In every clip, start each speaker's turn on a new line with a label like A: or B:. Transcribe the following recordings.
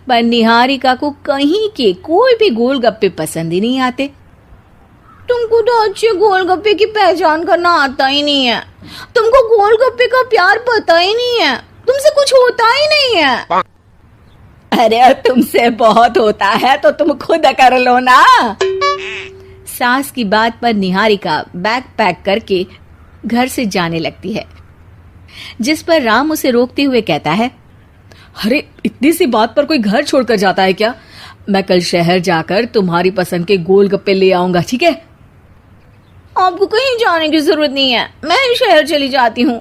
A: पर निहारिका को कहीं के कोई भी गोलगप्पे पसंद ही नहीं आते।
B: तुमको तो अच्छे गोलगप्पे की पहचान करना आता ही नहीं है। तुमको गोलगप्पे का प्यार पता ही नहीं है। तुमसे कुछ होता ही नहीं है।
A: अरे तुमसे बहुत होता है तो तुम खुद कर लो ना। सास की बात पर निहारिका बैग पैक करके घर से जाने लगती है, जिस पर राम उसे रोकते हुए कहता है, अरे इतनी सी बात पर कोई घर छोड़कर जाता है क्या? मैं कल शहर जाकर तुम्हारी पसंद के गोलगप्पे ले आऊंगा, ठीक है?
B: आपको कहीं जाने की जरूरत नहीं है। मैं ही शहर चली जाती हूँ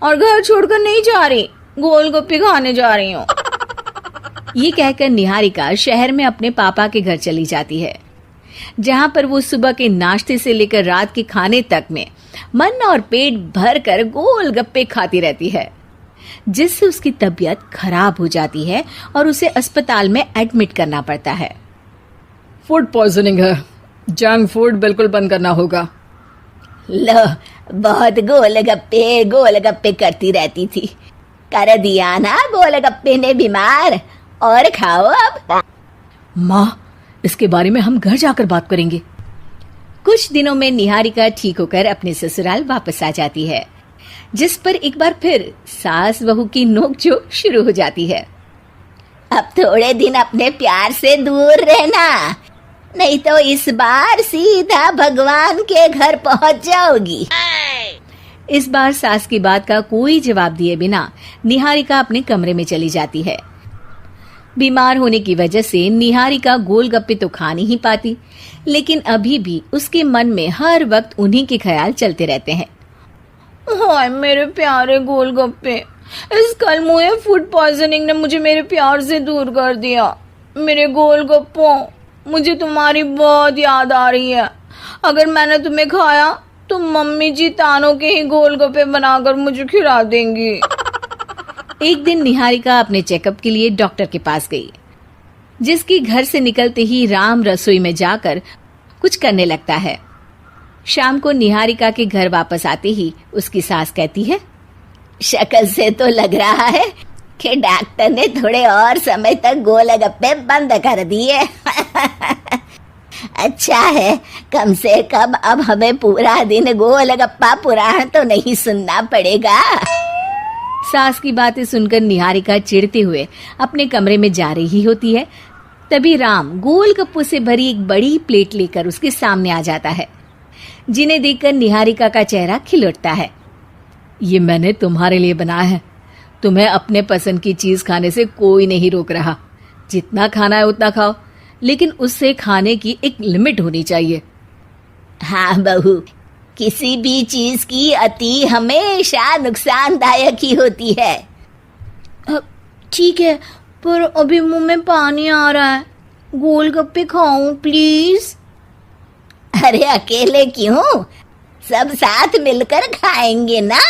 B: और घर छोड़कर नहीं जा रही, गोलगप्पे खाने जा रही हूँ।
A: ये कहकर निहारिका शहर में अपने पापा के घर चली जाती है, जहां पर वो सुबह के नाश्ते से लेकर रात के खाने तक में मन और पेट भर कर गोलगप्पे खाती रहती है, जिससे उसकी तबीयत खराब हो जाती है और उसे अस्पताल में एडमिट करना पड़ता है। फूड पॉइजनिंग है, जंक फूड बिल्कुल बंद करना होगा।
B: लो, बहुत गोलगप्पे गोलगप्पे करती रहती थी, कर दिया ना गोलगप्पे ने बीमार। और खाओ अब।
A: माँ, इसके बारे में हम घर जाकर बात करेंगे। कुछ दिनों में निहारिका ठीक होकर अपने ससुराल वापस आ जाती है, जिस पर एक बार फिर सास बहू की नोकझोंक शुरू हो जाती है।
B: अब थोड़े दिन अपने प्यार से दूर रहना, नहीं तो इस बार सीधा भगवान के घर पहुंच जाओगी।
A: इस बार सास की बात का कोई जवाब दिए बिना निहारिका अपने कमरे में चली जाती है। बीमार होने की वजह से निहारिका गोलगप्पे तो खा नहीं पाती, लेकिन अभी भी उसके मन में हर वक्त उन्हीं के ख्याल चलते रहते हैं।
B: हाय मेरे प्यारे गोलगप्पे, इस कल मुझे फूड पॉइजनिंग ने मुझे मेरे प्यार से दूर कर दिया। मेरे गोलगप्पों, मुझे तुम्हारी बहुत याद आ रही है। अगर मैंने तुम्हें खाया तो मम्मी जी तानों के ही गोलगप्पे बनाकर मुझे खिला देंगी।
A: एक दिन निहारिका अपने चेकअप के लिए डॉक्टर के पास गई, जिसकी घर से निकलते ही राम रसोई में जाकर कुछ करने लगता है। शाम को निहारिका के घर वापस आते ही उसकी सास कहती है,
B: शक्ल से तो लग रहा है कि डॉक्टर ने थोड़े और समय तक गोलगप्पे बंद कर दिए। अच्छा है, कम से कम अब हमें पूरा दिन गोलगप्पा पुराण तो नहीं सुनना पड़ेगा।
A: सास की बातें सुनकर निहारिका चिढ़ते हुए अपने कमरे में जा रही होती है। तभी राम गोलगप्पों से भरी एक बड़ी प्लेट लेकर उसके सामने आ जाता है, जिन्हें देखकर निहारिका का चेहरा खिल उठता है। ये मैंने तुम्हारे लिए बनाया है। तुम्हें अपने पसंद की चीज खाने से कोई नहीं रोक रहा। जितना खाना है उतना खाओ, लेकिन उससे खाने की एक लिमिट होनी चाहिए।
B: हाँ बहू, किसी भी चीज की अति हमेशा नुकसानदायक ही होती है। ठीक है, पर अभी मुंह में पानी आ रहा है। गोलगप्पे खाऊं प्लीज? अरे अकेले क्यों, सब साथ मिलकर खाएंगे ना।